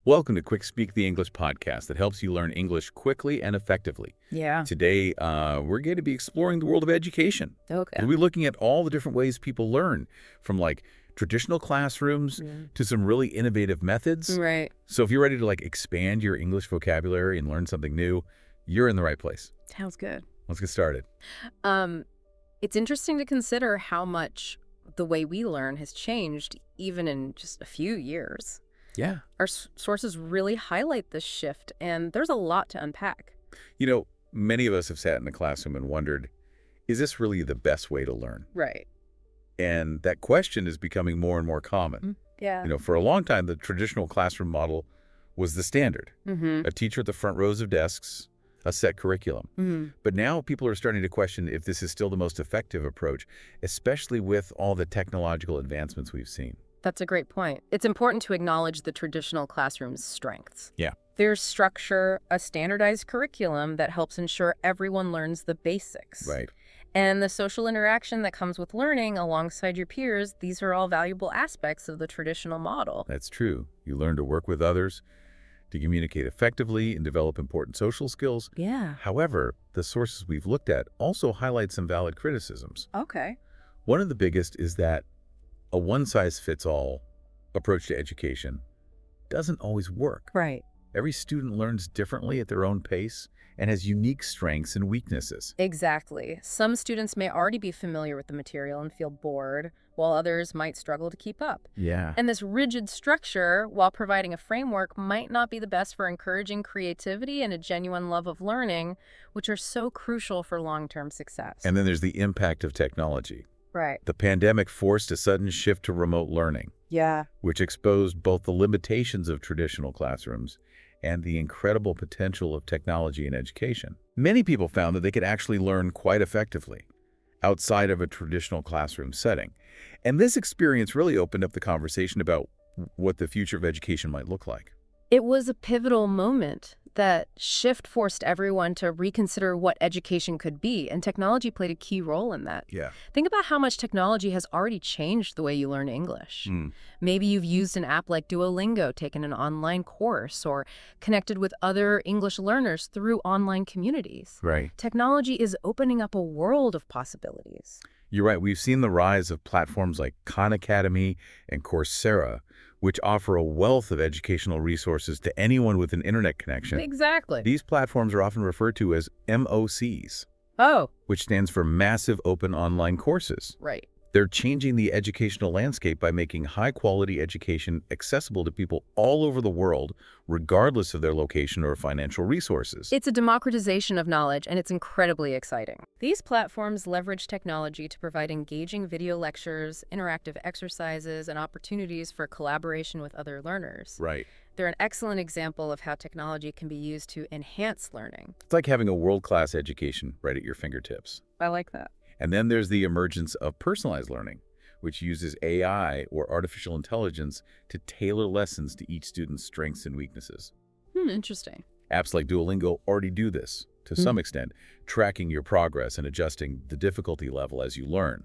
Welcome to QuickSpeak, the English podcast that helps you learn English quickly and effectively. Yeah. Today, we're going to be exploring the world of education. Okay. We'll be looking at all the different ways people learn, from like traditional classrooms to some really innovative methods. Right. So if you're ready to expand your English vocabulary and learn something new, you're in the right place. Sounds good. Let's get started. It's interesting to consider how much the way we learn has changed even in just a few years. Yeah. Our sources really highlight this shift, and there's a lot to unpack. You know, many of us have sat in the classroom and wondered, is this really the best way to learn? Right. And that question is becoming more and more common. Yeah. For a long time, the traditional classroom model was the standard. Mm-hmm. A teacher at the front rows of desks, a set curriculum. Mm-hmm. But now people are starting to question if this is still the most effective approach, especially with all the technological advancements we've seen. That's a great point. It's important to acknowledge the traditional classroom's strengths. Yeah. There's structure, a standardized curriculum that helps ensure everyone learns the basics. Right. And the social interaction that comes with learning alongside your peers, these are all valuable aspects of the traditional model. That's true. You learn to work with others, to communicate effectively, and develop important social skills. Yeah. However, the sources we've looked at also highlight some valid criticisms. Okay. One of the biggest is that a one-size-fits-all approach to education doesn't always work. Right. Every student learns differently at their own pace and has unique strengths and weaknesses. Exactly. Some students may already be familiar with the material and feel bored, while others might struggle to keep up. Yeah. And this rigid structure, while providing a framework, might not be the best for encouraging creativity and a genuine love of learning, which are so crucial for long-term success. And then there's the impact of technology. Right. The pandemic forced a sudden shift to remote learning, Yeah. which exposed both the limitations of traditional classrooms and the incredible potential of technology in education. Many people found that they could actually learn quite effectively outside of a traditional classroom setting. And this experience really opened up the conversation about what the future of education might look like. It was a pivotal moment. That shift forced everyone to reconsider what education could be, and technology played a key role in that. Yeah. Think about how much technology has already changed the way you learn English. Maybe you've used an app like Duolingo, taken an online course, or connected with other English learners through online communities. Right. Technology is opening up a world of possibilities. You're right. We've seen the rise of platforms like Khan Academy and Coursera, which offer a wealth of educational resources to anyone with an internet connection. Exactly. These platforms are often referred to as MOCs, Oh, which stands for Massive Open Online Courses. right. They're changing the educational landscape by making high-quality education accessible to people all over the world, regardless of their location or financial resources. It's a democratization of knowledge, and it's incredibly exciting. These platforms leverage technology to provide engaging video lectures, interactive exercises, and opportunities for collaboration with other learners. Right. They're an excellent example of how technology can be used to enhance learning. It's like having a world-class education right at your fingertips. I like that. And then there's the emergence of personalized learning, which uses AI or artificial intelligence to tailor lessons to each student's strengths and weaknesses. Interesting. Apps like Duolingo already do this, to some extent, tracking your progress and adjusting the difficulty level as you learn.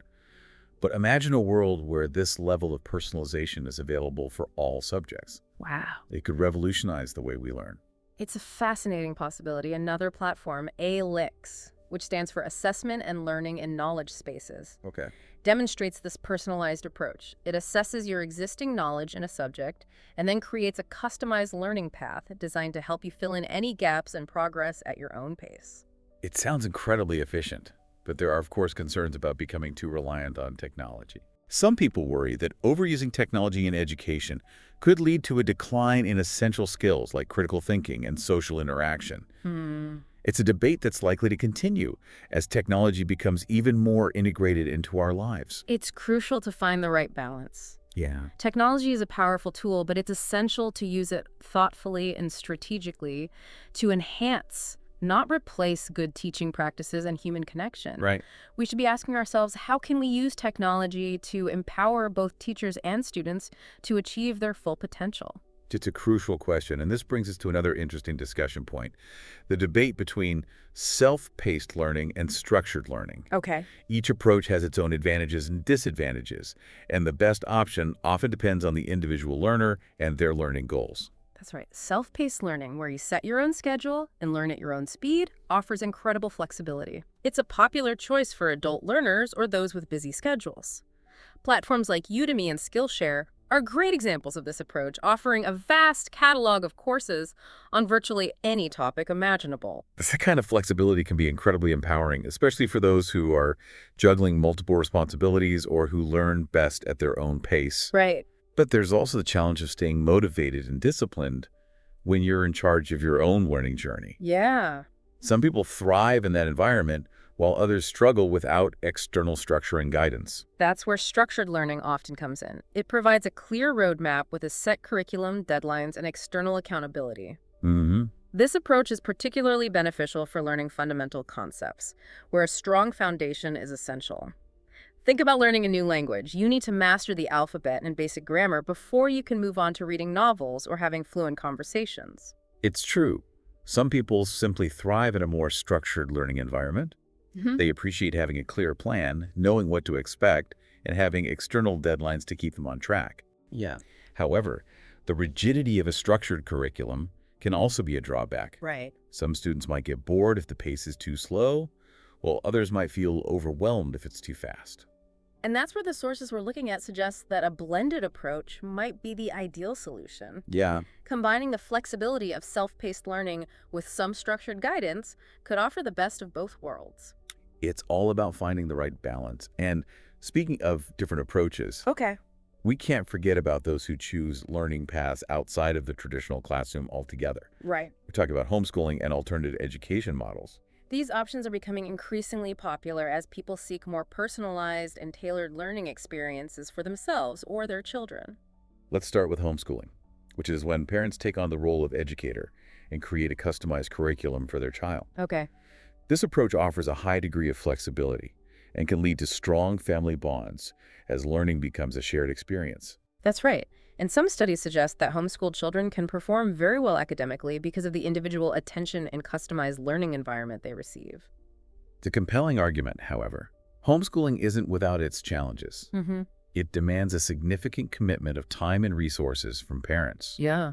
But imagine a world where this level of personalization is available for all subjects. Wow. It could revolutionize the way we learn. It's a fascinating possibility. Another platform, ALIX, which stands for Assessment and Learning in Knowledge Spaces, Okay. demonstrates this personalized approach. It assesses your existing knowledge in a subject and then creates a customized learning path designed to help you fill in any gaps and progress at your own pace. It sounds incredibly efficient, but there are, of course, concerns about becoming too reliant on technology. Some people worry that overusing technology in education could lead to a decline in essential skills like critical thinking and social interaction. It's a debate that's likely to continue as technology becomes even more integrated into our lives. It's crucial to find the right balance. Yeah. Technology is a powerful tool, but it's essential to use it thoughtfully and strategically to enhance, not replace, good teaching practices and human connection. Right. We should be asking ourselves, how can we use technology to empower both teachers and students to achieve their full potential? It's a crucial question, and this brings us to another interesting discussion point, the debate between self-paced learning and structured learning. Okay. Each approach has its own advantages and disadvantages, and the best option often depends on the individual learner and their learning goals. That's right. Self-paced learning, where you set your own schedule and learn at your own speed, offers incredible flexibility. It's a popular choice for adult learners or those with busy schedules. Platforms like Udemy and Skillshare are great examples of this approach, offering a vast catalog of courses on virtually any topic imaginable. That kind of flexibility can be incredibly empowering, especially for those who are juggling multiple responsibilities or who learn best at their own pace. Right. But there's also the challenge of staying motivated and disciplined when you're in charge of your own learning journey. Yeah. Some people thrive in that environment, while others struggle without external structure and guidance. That's where structured learning often comes in. It provides a clear roadmap with a set curriculum, deadlines, and external accountability. Mm-hmm. This approach is particularly beneficial for learning fundamental concepts, where a strong foundation is essential. Think about learning a new language. You need to master the alphabet and basic grammar before you can move on to reading novels or having fluent conversations. It's true. Some people simply thrive in a more structured learning environment. They appreciate having a clear plan, knowing what to expect, and having external deadlines to keep them on track. Yeah. However, the rigidity of a structured curriculum can also be a drawback. Right. Some students might get bored if the pace is too slow, while others might feel overwhelmed if it's too fast. And that's where the sources we're looking at suggest that a blended approach might be the ideal solution. Yeah. Combining the flexibility of self-paced learning with some structured guidance could offer the best of both worlds. It's all about finding the right balance. And speaking of different approaches, Okay. we can't forget about those who choose learning paths outside of the traditional classroom altogether. Right. We're talking about homeschooling and alternative education models. These options are becoming increasingly popular as people seek more personalized and tailored learning experiences for themselves or their children. Let's start with homeschooling, which is when parents take on the role of educator and create a customized curriculum for their child. Okay. This approach offers a high degree of flexibility and can lead to strong family bonds as learning becomes a shared experience. That's right. And some studies suggest that homeschooled children can perform very well academically because of the individual attention and customized learning environment they receive. It's a compelling argument, however. Homeschooling isn't without its challenges. It demands a significant commitment of time and resources from parents. Yeah.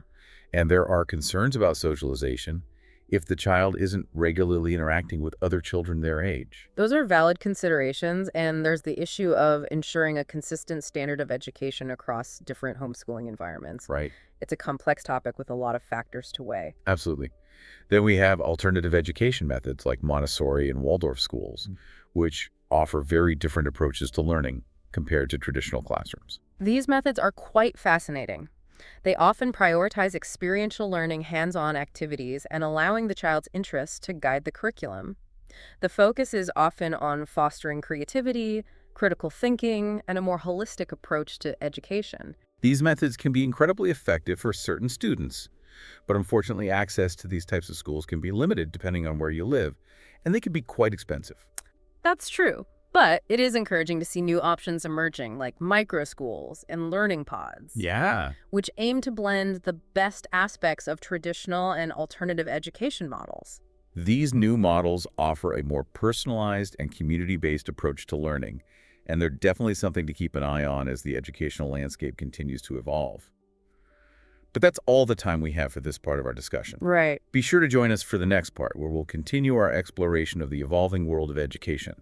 And there are concerns about socialization if the child isn't regularly interacting with other children their age. Those are valid considerations, and there's the issue of ensuring a consistent standard of education across different homeschooling environments. Right. It's a complex topic with a lot of factors to weigh. Absolutely. Then we have alternative education methods like Montessori and Waldorf schools, which offer very different approaches to learning compared to traditional classrooms. These methods are quite fascinating. They often prioritize experiential learning, hands-on activities, and allowing the child's interests to guide the curriculum. The focus is often on fostering creativity, critical thinking, and a more holistic approach to education. These methods can be incredibly effective for certain students, but unfortunately access to these types of schools can be limited depending on where you live, and they can be quite expensive. That's true. But it is encouraging to see new options emerging, like micro-schools and learning pods, Yeah. which aim to blend the best aspects of traditional and alternative education models. These new models offer a more personalized and community-based approach to learning, and they're definitely something to keep an eye on as the educational landscape continues to evolve. But that's all the time we have for this part of our discussion. Right. Be sure to join us for the next part, where we'll continue our exploration of the evolving world of education.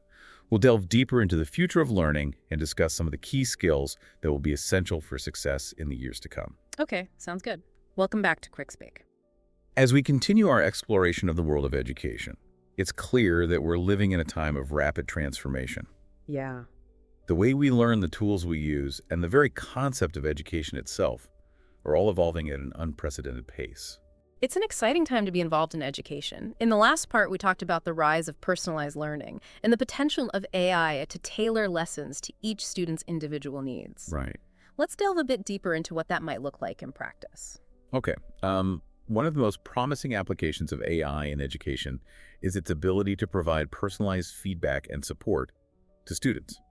We'll delve deeper into the future of learning and discuss some of the key skills that will be essential for success in the years to come. Okay, sounds good. Welcome back to QuickSpeak. As we continue our exploration of the world of education, it's clear that we're living in a time of rapid transformation. Yeah. The way we learn, the tools we use, and the very concept of education itself are all evolving at an unprecedented pace. It's an exciting time to be involved in education. In the last part, we talked about the rise of personalized learning and the potential of AI to tailor lessons to each student's individual needs. Right. Let's delve a bit deeper into what that might look like in practice. Okay. One of the most promising applications of AI in education is its ability to provide personalized feedback and support to students.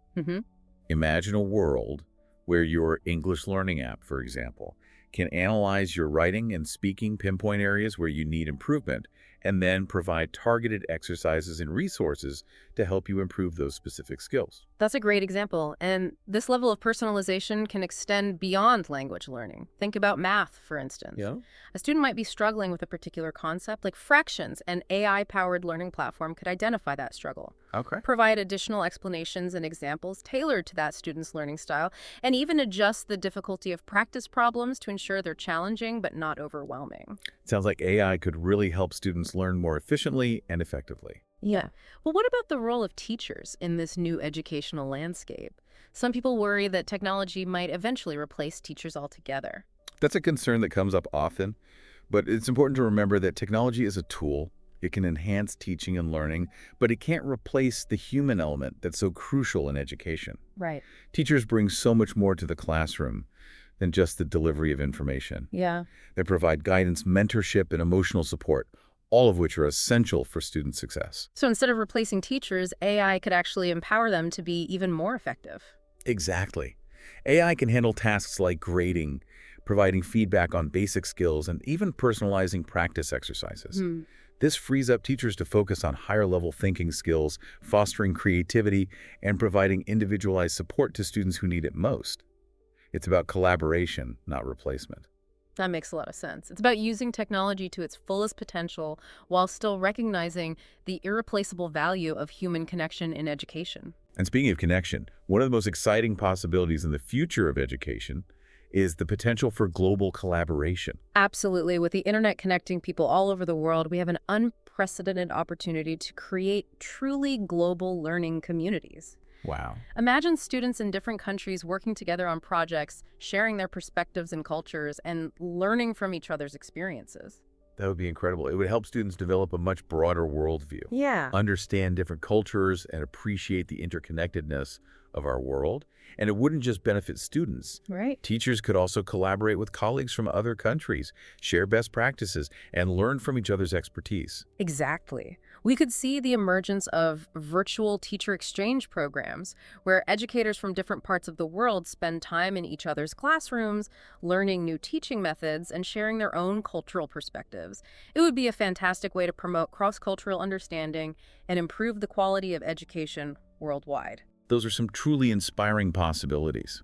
Imagine a world where your English learning app, for example, can analyze your writing and speaking, pinpoint areas where you need improvement, and then provide targeted exercises and resources to help you improve those specific skills. That's a great example, and this level of personalization can extend beyond language learning. Think about math, for instance. Yeah. A student might be struggling with a particular concept, like fractions. An AI-powered learning platform could identify that struggle, Okay. provide additional explanations and examples tailored to that student's learning style, and even adjust the difficulty of practice problems to ensure they're challenging but not overwhelming. Sounds like AI could really help students learn more efficiently and effectively. Yeah. Well, what about the role of teachers in this new educational landscape? Some people worry that technology might eventually replace teachers altogether. That's a concern that comes up often, but it's important to remember that technology is a tool. It can enhance teaching and learning, but it can't replace the human element that's so crucial in education. Right. Teachers bring so much more to the classroom than just the delivery of information. Yeah. They provide guidance, mentorship, and emotional support, all of which are essential for student success. So instead of replacing teachers, AI could actually empower them to be even more effective. Exactly. AI can handle tasks like grading, providing feedback on basic skills, and even personalizing practice exercises. This frees up teachers to focus on higher-level thinking skills, fostering creativity, and providing individualized support to students who need it most. It's about collaboration, not replacement. That makes a lot of sense. It's about using technology to its fullest potential while still recognizing the irreplaceable value of human connection in education. And speaking of connection, one of the most exciting possibilities in the future of education is the potential for global collaboration. Absolutely. With the internet connecting people all over the world, we have an unprecedented opportunity to create truly global learning communities. Wow. Imagine students in different countries working together on projects, sharing their perspectives and cultures, and learning from each other's experiences. That would be incredible. It would help students develop a much broader worldview, Yeah. understand different cultures, and appreciate the interconnectedness of our world. And it wouldn't just benefit students. Right. Teachers could also collaborate with colleagues from other countries, share best practices, and learn from each other's expertise. Exactly. We could see the emergence of virtual teacher exchange programs where educators from different parts of the world spend time in each other's classrooms, learning new teaching methods and sharing their own cultural perspectives. It would be a fantastic way to promote cross-cultural understanding and improve the quality of education worldwide. Those are some truly inspiring possibilities.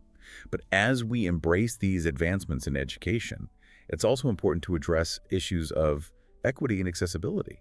But as we embrace these advancements in education, it's also important to address issues of equity and accessibility.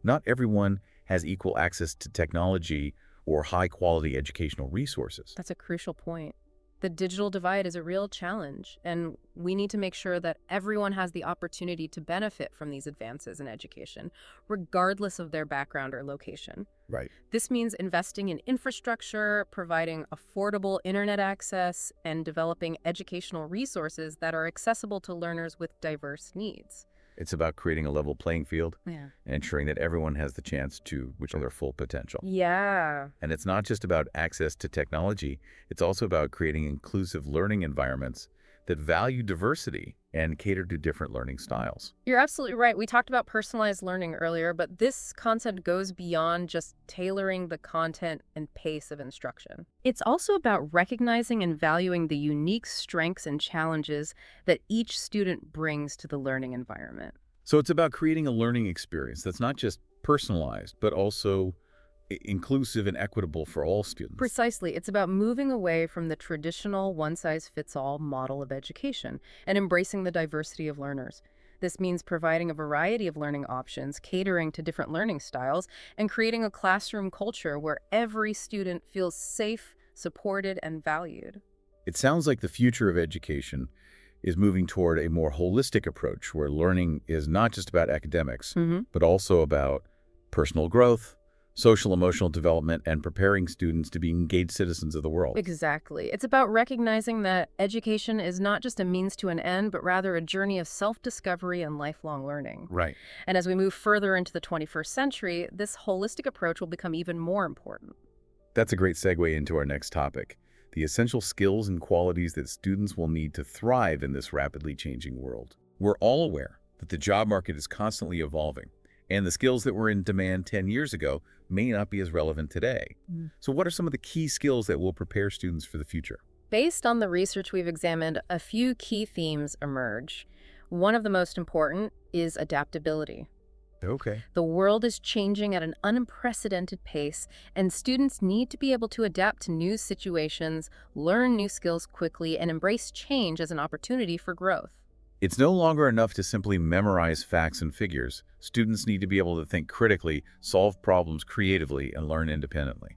Not everyone has equal access to technology or high-quality educational resources. That's a crucial point. The digital divide is a real challenge, and we need to make sure that everyone has the opportunity to benefit from these advances in education, regardless of their background or location. Right. This means investing in infrastructure, providing affordable internet access, and developing educational resources that are accessible to learners with diverse needs. It's about creating a level playing field Yeah. and ensuring that everyone has the chance to reach their full potential. Yeah. And it's not just about access to technology, it's also about creating inclusive learning environments that value diversity and cater to different learning styles. You're absolutely right. We talked about personalized learning earlier, but this concept goes beyond just tailoring the content and pace of instruction. It's also about recognizing and valuing the unique strengths and challenges that each student brings to the learning environment. So it's about creating a learning experience that's not just personalized, but also inclusive and equitable for all students. Precisely. It's about moving away from the traditional one-size-fits-all model of education and embracing the diversity of learners. This means providing a variety of learning options, catering to different learning styles, and creating a classroom culture where every student feels safe, supported, and valued. It sounds like the future of education is moving toward a more holistic approach where learning is not just about academics, but also about personal growth, social emotional development, and preparing students to be engaged citizens of the world. Exactly. It's about recognizing that education is not just a means to an end, but rather a journey of self-discovery and lifelong learning. Right. And as we move further into the 21st century, this holistic approach will become even more important. That's a great segue into our next topic, the essential skills and qualities that students will need to thrive in this rapidly changing world. We're all aware that the job market is constantly evolving, and the skills that were in demand 10 years ago may not be as relevant today. So what are some of the key skills that will prepare students for the future? Based on the research we've examined, a few key themes emerge. One of the most important is adaptability. Okay. The world is changing at an unprecedented pace, and students need to be able to adapt to new situations, learn new skills quickly, and embrace change as an opportunity for growth. It's no longer enough to simply memorize facts and figures. Students need to be able to think critically, solve problems creatively, and learn independently.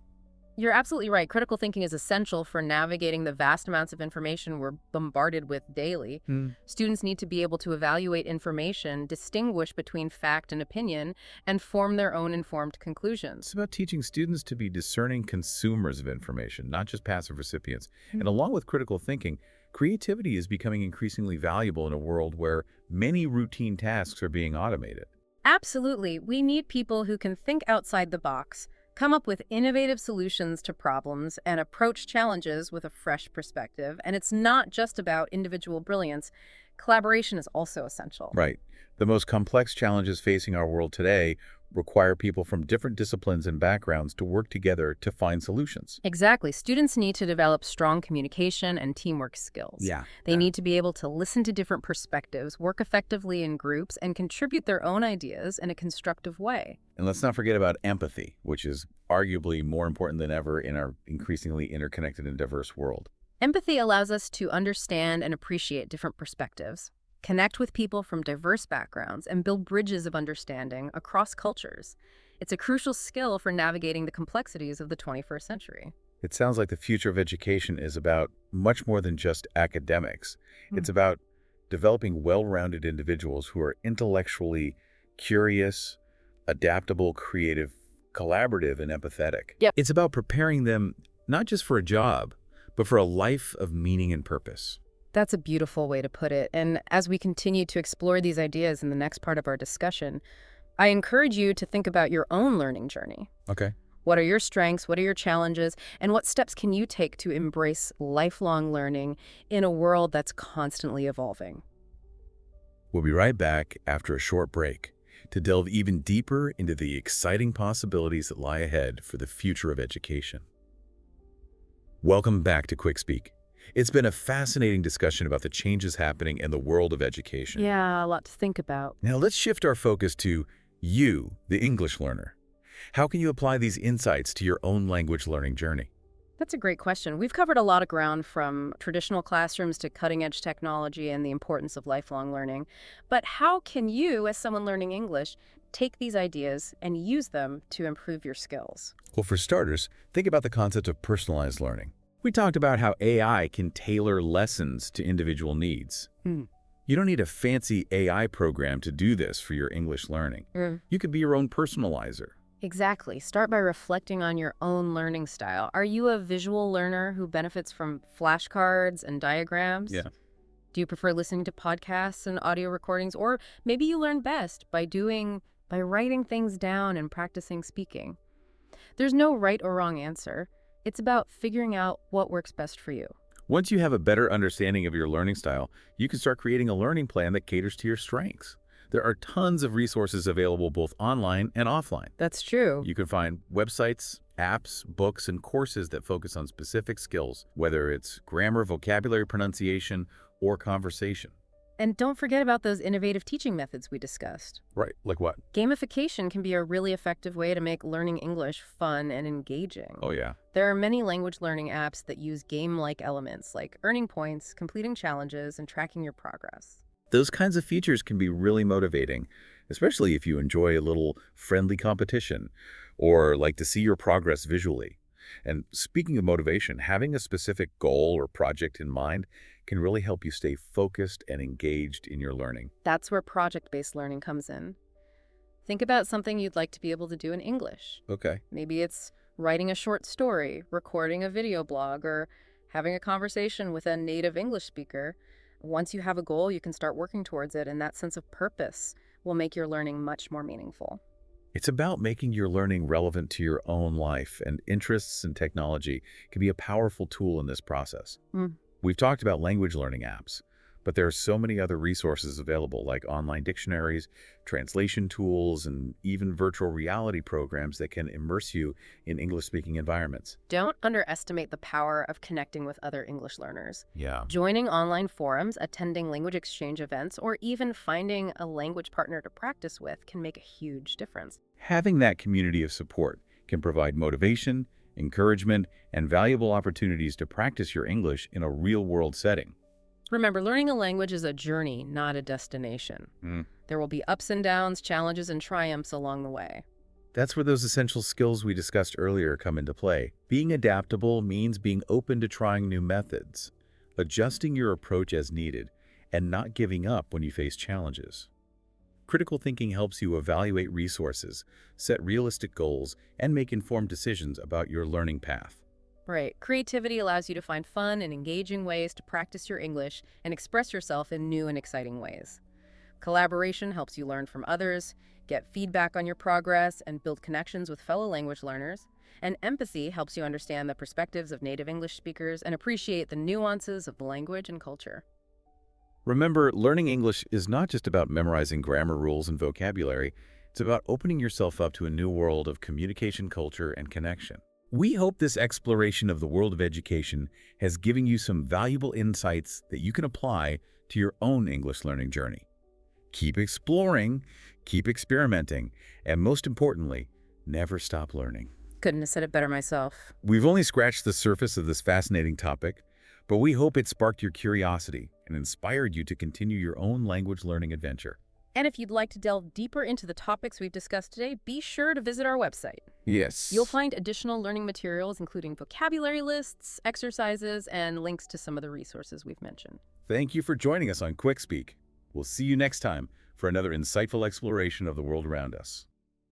You're absolutely right. Critical thinking is essential for navigating the vast amounts of information we're bombarded with daily. Students need to be able to evaluate information, distinguish between fact and opinion, and form their own informed conclusions. It's about teaching students to be discerning consumers of information, not just passive recipients. And along with critical thinking, creativity is becoming increasingly valuable in a world where many routine tasks are being automated. Absolutely. We need people who can think outside the box, come up with innovative solutions to problems, and approach challenges with a fresh perspective. And it's not just about individual brilliance. Collaboration is also essential. Right. The most complex challenges facing our world today require people from different disciplines and backgrounds to work together to find solutions. Exactly. Students need to develop strong communication and teamwork skills. They need to be able to listen to different perspectives, work effectively in groups, and contribute their own ideas in a constructive way. And let's not forget about empathy, which is arguably more important than ever in our increasingly interconnected and diverse world. Empathy allows us to understand and appreciate different perspectives, connect with people from diverse backgrounds, and build bridges of understanding across cultures. It's a crucial skill for navigating the complexities of the 21st century. It sounds like the future of education is about much more than just academics. It's about developing well-rounded individuals who are intellectually curious, adaptable, creative, collaborative, and empathetic. Yep. It's about preparing them not just for a job, but for a life of meaning and purpose. That's a beautiful way to put it. And as we continue to explore these ideas in the next part of our discussion, I encourage you to think about your own learning journey. Okay. What are your strengths? What are your challenges? And what steps can you take to embrace lifelong learning in a world that's constantly evolving? We'll be right back after a short break to delve even deeper into the exciting possibilities that lie ahead for the future of education. Welcome back to QuickSpeak. It's been a fascinating discussion about the changes happening in the world of education. Yeah, a lot to think about. Now let's shift our focus to you, the English learner. How can you apply these insights to your own language learning journey? That's a great question. We've covered a lot of ground, from traditional classrooms to cutting-edge technology and the importance of lifelong learning. But how can you, as someone learning English, take these ideas and use them to improve your skills? Well, for starters, think about the concept of personalized learning. We talked about how AI can tailor lessons to individual needs. You don't need a fancy AI program to do this for your English learning. You could be your own personalizer. Exactly. Start by reflecting on your own learning style. Are you a visual learner who benefits from flashcards and diagrams? Yeah. Do you prefer listening to podcasts and audio recordings? Or maybe you learn best by writing things down and practicing speaking. There's no right or wrong answer. It's about figuring out what works best for you. Once you have a better understanding of your learning style, you can start creating a learning plan that caters to your strengths. There are tons of resources available both online and offline. That's true. You can find websites, apps, books, and courses that focus on specific skills, whether it's grammar, vocabulary, pronunciation, or conversation. And don't forget about those innovative teaching methods we discussed. Right, like what? Gamification can be a really effective way to make learning English fun and engaging. Oh, yeah. There are many language learning apps that use game-like elements like earning points, completing challenges, and tracking your progress. Those kinds of features can be really motivating, especially if you enjoy a little friendly competition or like to see your progress visually. And speaking of motivation, having a specific goal or project in mind can really help you stay focused and engaged in your learning. That's where project-based learning comes in. Think about something you'd like to be able to do in English. Okay. Maybe it's writing a short story, recording a video blog, or having a conversation with a native English speaker. Once you have a goal, you can start working towards it, and that sense of purpose will make your learning much more meaningful. It's about making your learning relevant to your own life, and interests in technology can be a powerful tool in this process. We've talked about language learning apps, But there are so many other resources available, like online dictionaries, translation tools, and even virtual reality programs that can immerse you in English-speaking environments. Don't underestimate the power of connecting with other English learners. Yeah. Joining online forums, attending language exchange events, or even finding a language partner to practice with can make a huge difference. Having that community of support can provide motivation, encouragement, and valuable opportunities to practice your English in a real-world setting. Remember, learning a language is a journey, not a destination. There will be ups and downs, challenges, and triumphs along the way. That's where those essential skills we discussed earlier come into play. Being adaptable means being open to trying new methods, adjusting your approach as needed, and not giving up when you face challenges. Critical thinking helps you evaluate resources, set realistic goals, and make informed decisions about your learning path. Right. Creativity allows you to find fun and engaging ways to practice your English and express yourself in new and exciting ways. Collaboration helps you learn from others, get feedback on your progress, and build connections with fellow language learners. And empathy helps you understand the perspectives of native English speakers and appreciate the nuances of the language and culture. Remember, learning English is not just about memorizing grammar rules and vocabulary. It's about opening yourself up to a new world of communication, culture, and connection. We hope this exploration of the world of education has given you some valuable insights that you can apply to your own English learning journey. Keep exploring, keep experimenting, and most importantly, never stop learning. Couldn't have said it better myself. We've only scratched the surface of this fascinating topic, but we hope it sparked your curiosity and inspired you to continue your own language learning adventure. And if you'd like to delve deeper into the topics we've discussed today, be sure to visit our website. Yes. You'll find additional learning materials, including vocabulary lists, exercises, and links to some of the resources we've mentioned. Thank you for joining us on QuickSpeak. We'll see you next time for another insightful exploration of the world around us.